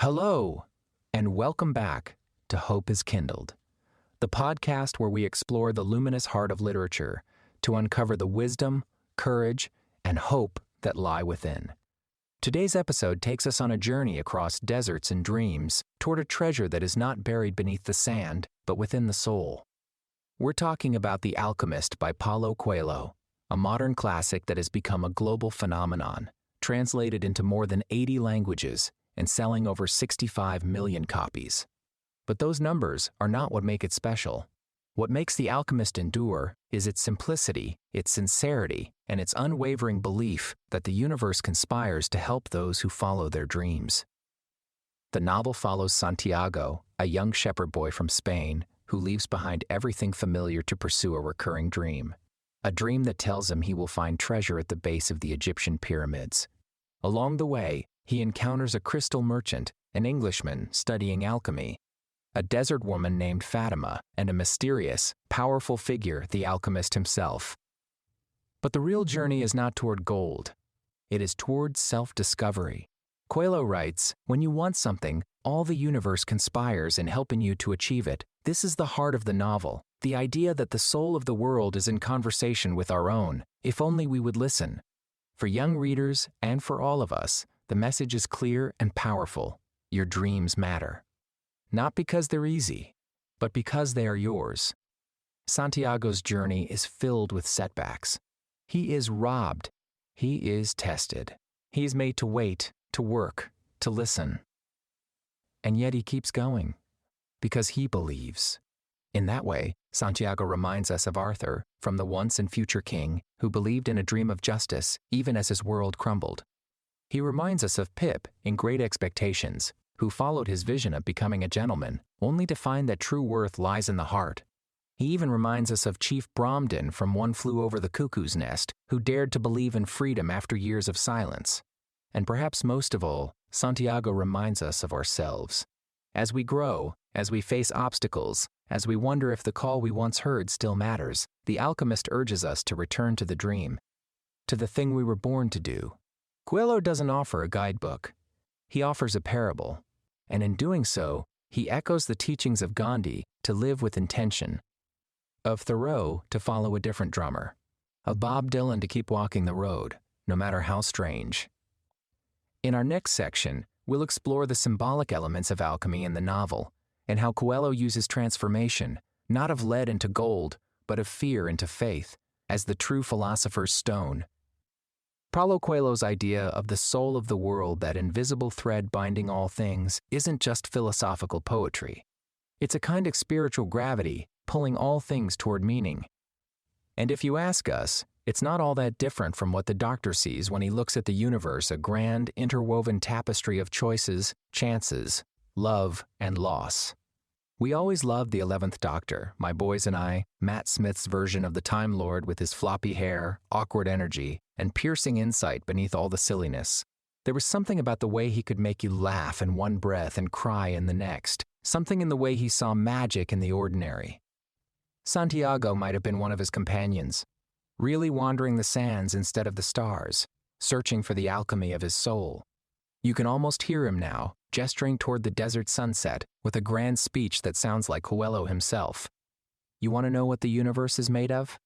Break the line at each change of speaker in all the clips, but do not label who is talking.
Hello, and welcome back to Hope is Kindled, the podcast where we explore the luminous heart of literature to uncover the wisdom, courage, and hope that lie within. Today's episode takes us on a journey across deserts and dreams toward a treasure that is not buried beneath the sand, but within the soul. We're talking about The Alchemist by Paulo Coelho, a modern classic that has become a global phenomenon, translated into more than 80 languages and selling over 65 million copies. But those numbers are not what make it special. What makes The Alchemist endure is its simplicity, its sincerity, and its unwavering belief that the universe conspires to help those who follow their dreams. The novel follows Santiago, a young shepherd boy from Spain, who leaves behind everything familiar to pursue a recurring dream. A dream that tells him he will find treasure at the base of the Egyptian pyramids. Along the way, he encounters a crystal merchant, an Englishman studying alchemy, a desert woman named Fatima, and a mysterious, powerful figure, the alchemist himself. But the real journey is not toward gold. It is toward self-discovery. Coelho writes, "When you want something, all the universe conspires in helping you to achieve it." This is the heart of the novel, the idea that the soul of the world is in conversation with our own, if only we would listen. For young readers, and for all of us, the message is clear and powerful. Your dreams matter. Not because they're easy, but because they are yours. Santiago's journey is filled with setbacks. He is robbed. He is tested. He is made to wait, to work, to listen. And yet he keeps going, because he believes. In that way, Santiago reminds us of Arthur, from the once and future king, who believed in a dream of justice even as his world crumbled. He reminds us of Pip in Great Expectations, who followed his vision of becoming a gentleman, only to find that true worth lies in the heart. He even reminds us of Chief Bromden from One Flew Over the Cuckoo's Nest, who dared to believe in freedom after years of silence. And perhaps most of all, Santiago reminds us of ourselves. As we grow, as we face obstacles, as we wonder if the call we once heard still matters, the alchemist urges us to return to the dream, to the thing we were born to do. Coelho doesn't offer a guidebook. He offers a parable, and in doing so, he echoes the teachings of Gandhi to live with intention, of Thoreau to follow a different drummer, of Bob Dylan to keep walking the road, no matter how strange. In our next section, we'll explore the symbolic elements of alchemy in the novel, and how Coelho uses transformation, not of lead into gold, but of fear into faith, as the true philosopher's stone. Paulo Coelho's idea of the soul of the world, that invisible thread binding all things, isn't just philosophical poetry. It's a kind of spiritual gravity, pulling all things toward meaning. And if you ask us, it's not all that different from what the Doctor sees when he looks at the universe, a grand, interwoven tapestry of choices, chances, love, and loss. We always loved the 11th Doctor, my boys and I, Matt Smith's version of the Time Lord with his floppy hair, awkward energy, and piercing insight beneath all the silliness. There was something about the way he could make you laugh in one breath and cry in the next, something in the way he saw magic in the ordinary. Santiago might have been one of his companions, really wandering the sands instead of the stars, searching for the alchemy of his soul. You can almost hear him now, gesturing toward the desert sunset with a grand speech that sounds like Coelho himself. You want to know what the universe is made of?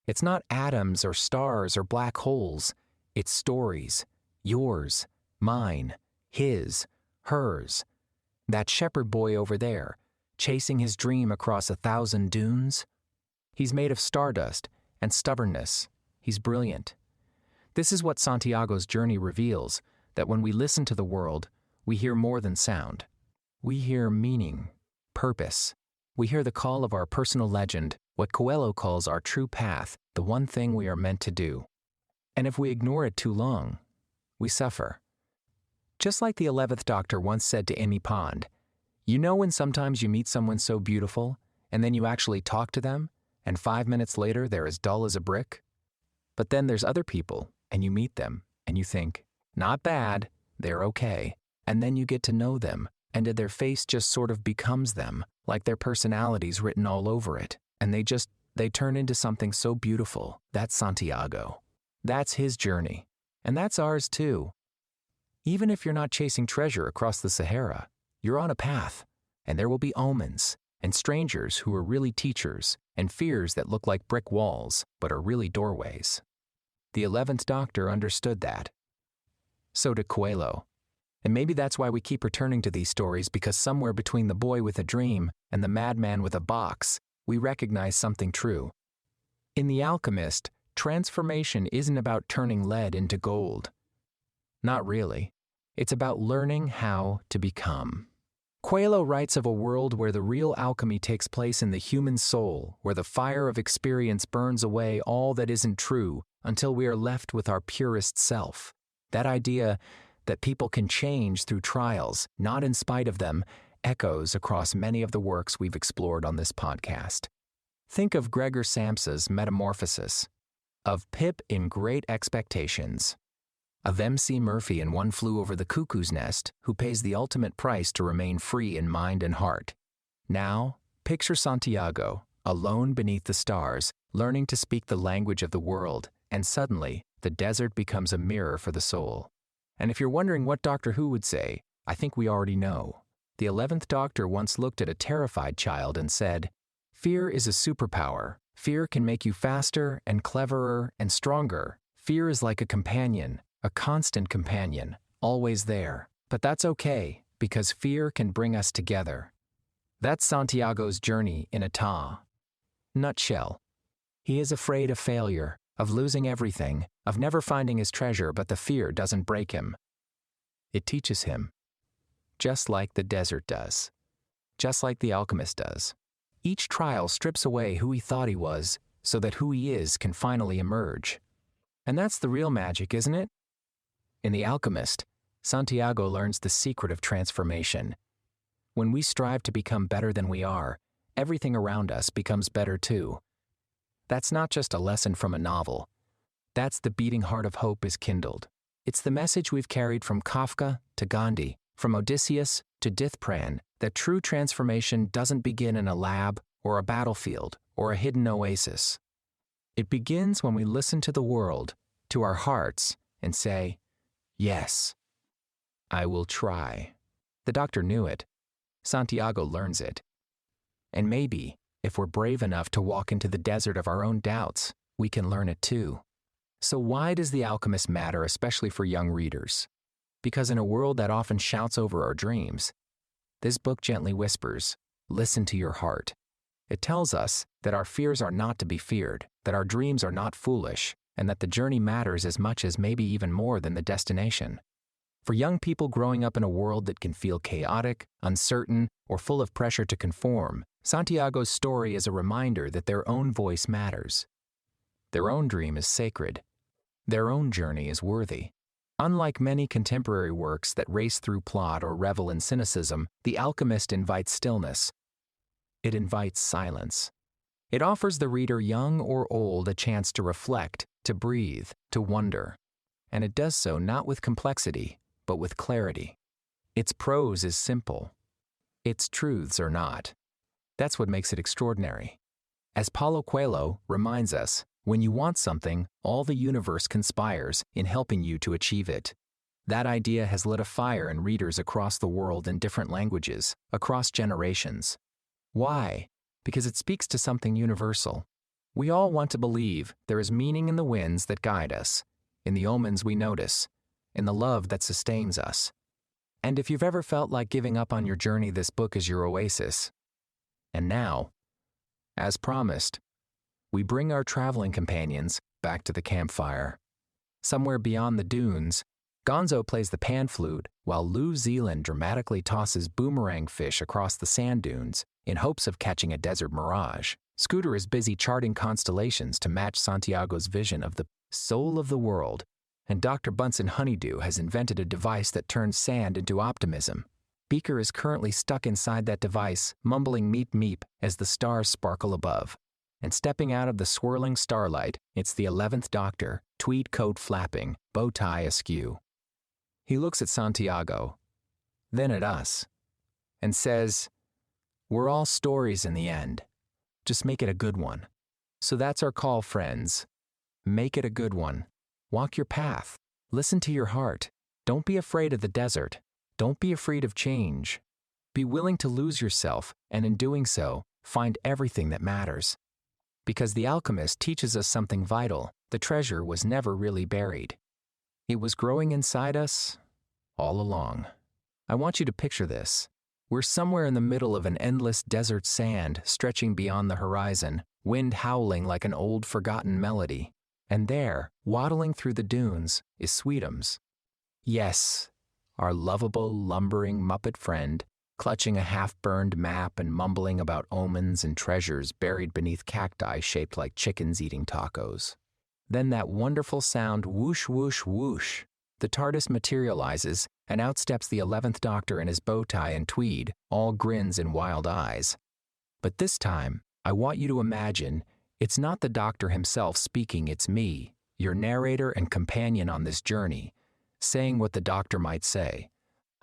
It's not atoms or stars or black holes. It's stories. Yours, mine, his, hers. That shepherd boy over there, chasing his dream across 1,000 dunes. He's made of stardust and stubbornness. He's brilliant. This is what Santiago's journey reveals, that when we listen to the world, we hear more than sound. We hear meaning, purpose. We hear the call of our personal legend, what Coelho calls our true path, the one thing we are meant to do. And if we ignore it too long, we suffer. Just like the 11th Doctor once said to Amy Pond, you know when sometimes you meet someone so beautiful, and then you actually talk to them, and 5 minutes later they're as dull as a brick? But then there's other people, and you meet them, and you think, not bad, they're okay. And then you get to know them, and their face just sort of becomes them, like their personality's written all over it, and they turn into something so beautiful. That's Santiago. That's his journey, and that's ours too. Even if you're not chasing treasure across the Sahara, you're on a path, and there will be omens and strangers who are really teachers and fears that look like brick walls but are really doorways. The 11th Doctor understood that. So did Coelho. And maybe that's why we keep returning to these stories, because somewhere between the boy with a dream and the madman with a box, we recognize something true. In The Alchemist, transformation isn't about turning lead into gold. Not really. It's about learning how to become. Coelho writes of a world where the real alchemy takes place in the human soul, where the fire of experience burns away all that isn't true until we are left with our purest self. That idea that people can change through trials, not in spite of them, echoes across many of the works we've explored on this podcast. Think of Gregor Samsa's Metamorphosis, of Pip in Great Expectations, of M.C. Murphy in One Flew Over the Cuckoo's Nest, who pays the ultimate price to remain free in mind and heart. Now, picture Santiago, alone beneath the stars, learning to speak the language of the world, and suddenly, the desert becomes a mirror for the soul. And if you're wondering what Doctor Who would say, I think we already know. The 11th Doctor once looked at a terrified child and said, "Fear is a superpower. Fear can make you faster and cleverer and stronger. Fear is like a companion, a constant companion, always there. But that's okay, because fear can bring us together." That's Santiago's journey in a nutshell. He is afraid of failure, of losing everything, of never finding his treasure, but the fear doesn't break him. It teaches him. Just like the desert does. Just like the alchemist does. Each trial strips away who he thought he was, so that who he is can finally emerge. And that's the real magic, isn't it? In The Alchemist, Santiago learns the secret of transformation. When we strive to become better than we are, everything around us becomes better too. That's not just a lesson from a novel. That's the beating heart of Hope is Kindled. It's the message we've carried from Kafka to Gandhi, from Odysseus to Dithpran, that true transformation doesn't begin in a lab or a battlefield or a hidden oasis. It begins when we listen to the world, to our hearts, and say, "Yes, I will try." The Doctor knew it. Santiago learns it. And maybe, if we're brave enough to walk into the desert of our own doubts, we can learn it too. So why does The Alchemist matter, especially for young readers? Because in a world that often shouts over our dreams, this book gently whispers, listen to your heart. It tells us that our fears are not to be feared, that our dreams are not foolish, and that the journey matters as much as maybe even more than the destination. For young people growing up in a world that can feel chaotic, uncertain, or full of pressure to conform, Santiago's story is a reminder that their own voice matters. Their own dream is sacred. Their own journey is worthy. Unlike many contemporary works that race through plot or revel in cynicism, The Alchemist invites stillness. It invites silence. It offers the reader, young or old, a chance to reflect, to breathe, to wonder. And it does so not with complexity, but with clarity. Its prose is simple. Its truths are not. That's what makes it extraordinary. As Paulo Coelho reminds us, when you want something, all the universe conspires in helping you to achieve it. That idea has lit a fire in readers across the world in different languages, across generations. Why? Because it speaks to something universal. We all want to believe there is meaning in the winds that guide us, in the omens we notice, in the love that sustains us. And if you've ever felt like giving up on your journey, this book is your oasis. And now, as promised, we bring our traveling companions back to the campfire. Somewhere beyond the dunes, Gonzo plays the pan flute while Lou Zealand dramatically tosses boomerang fish across the sand dunes in hopes of catching a desert mirage. Scooter is busy charting constellations to match Santiago's vision of the soul of the world, and Dr. Bunsen Honeydew has invented a device that turns sand into optimism. Beaker is currently stuck inside that device, mumbling meep meep as the stars sparkle above. And stepping out of the swirling starlight, it's the 11th Doctor, tweed coat flapping, bow tie askew. He looks at Santiago, then at us, and says, "We're all stories in the end. Just make it a good one." So that's our call, friends. Make it a good one. Walk your path. Listen to your heart. Don't be afraid of the desert. Don't be afraid of change. Be willing to lose yourself, and in doing so, find everything that matters. Because the Alchemist teaches us something vital. The treasure was never really buried. It was growing inside us all along. I want you to picture this. We're somewhere in the middle of an endless desert sand stretching beyond the horizon, wind howling like an old forgotten melody. And there, waddling through the dunes, is Sweetums. Yes, our lovable, lumbering Muppet friend, clutching a half-burned map and mumbling about omens and treasures buried beneath cacti shaped like chickens eating tacos. Then that wonderful sound, whoosh, whoosh, whoosh. The TARDIS materializes, and out steps the 11th Doctor in his bow tie and tweed, all grins and wild eyes. But this time, I want you to imagine, it's not the Doctor himself speaking, it's me, your narrator and companion on this journey, saying what the Doctor might say.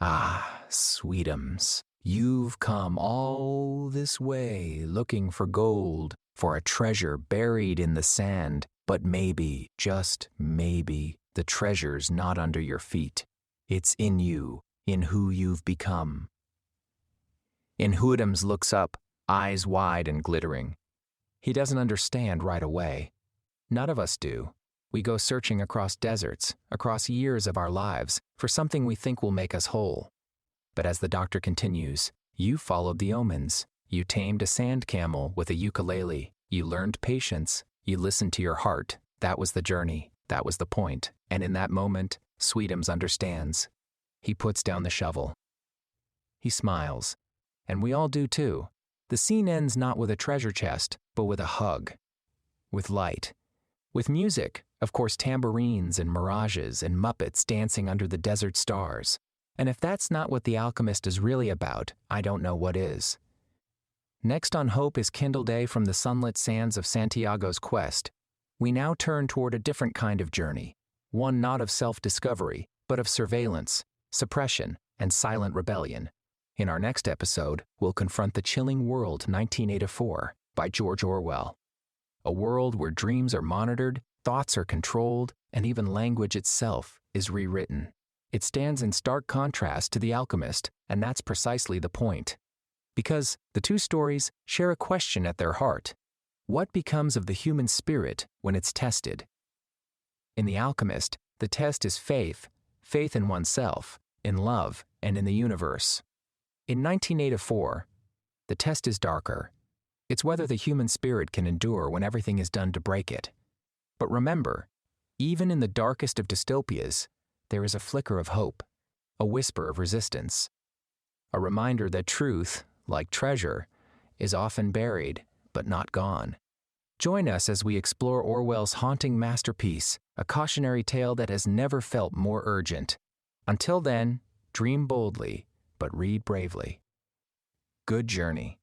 Ah, Sweetums, you've come all this way looking for gold, for a treasure buried in the sand, but maybe, just maybe, the treasure's not under your feet. It's in you, in who you've become. Sweetums looks up, eyes wide and glittering. He doesn't understand right away. None of us do. We go searching across deserts, across years of our lives, for something we think will make us whole. But as the Doctor continues, you followed the omens. You tamed a sand camel with a ukulele. You learned patience. You listened to your heart. That was the journey. That was the point. And in that moment, Sweetums understands. He puts down the shovel. He smiles. And we all do too. The scene ends not with a treasure chest, but with a hug. With light. With music, of course, tambourines and mirages and Muppets dancing under the desert stars. And if that's not what The Alchemist is really about, I don't know what is. Next on Hope is Kindled from the sunlit sands of Santiago's quest. We now turn toward a different kind of journey, one not of self-discovery, but of surveillance, suppression, and silent rebellion. In our next episode, we'll confront the chilling world 1984 by George Orwell. A world where dreams are monitored, thoughts are controlled, and even language itself is rewritten. It stands in stark contrast to The Alchemist, and that's precisely the point. Because the two stories share a question at their heart. What becomes of the human spirit when it's tested? In The Alchemist, the test is faith in oneself, in love, and in the universe. In 1984, the test is darker. It's whether the human spirit can endure when everything is done to break it. But remember, even in the darkest of dystopias, there is a flicker of hope, a whisper of resistance, a reminder that truth, like treasure, is often buried, but not gone. Join us as we explore Orwell's haunting masterpiece, a cautionary tale that has never felt more urgent. Until then, dream boldly, but read bravely. Good journey.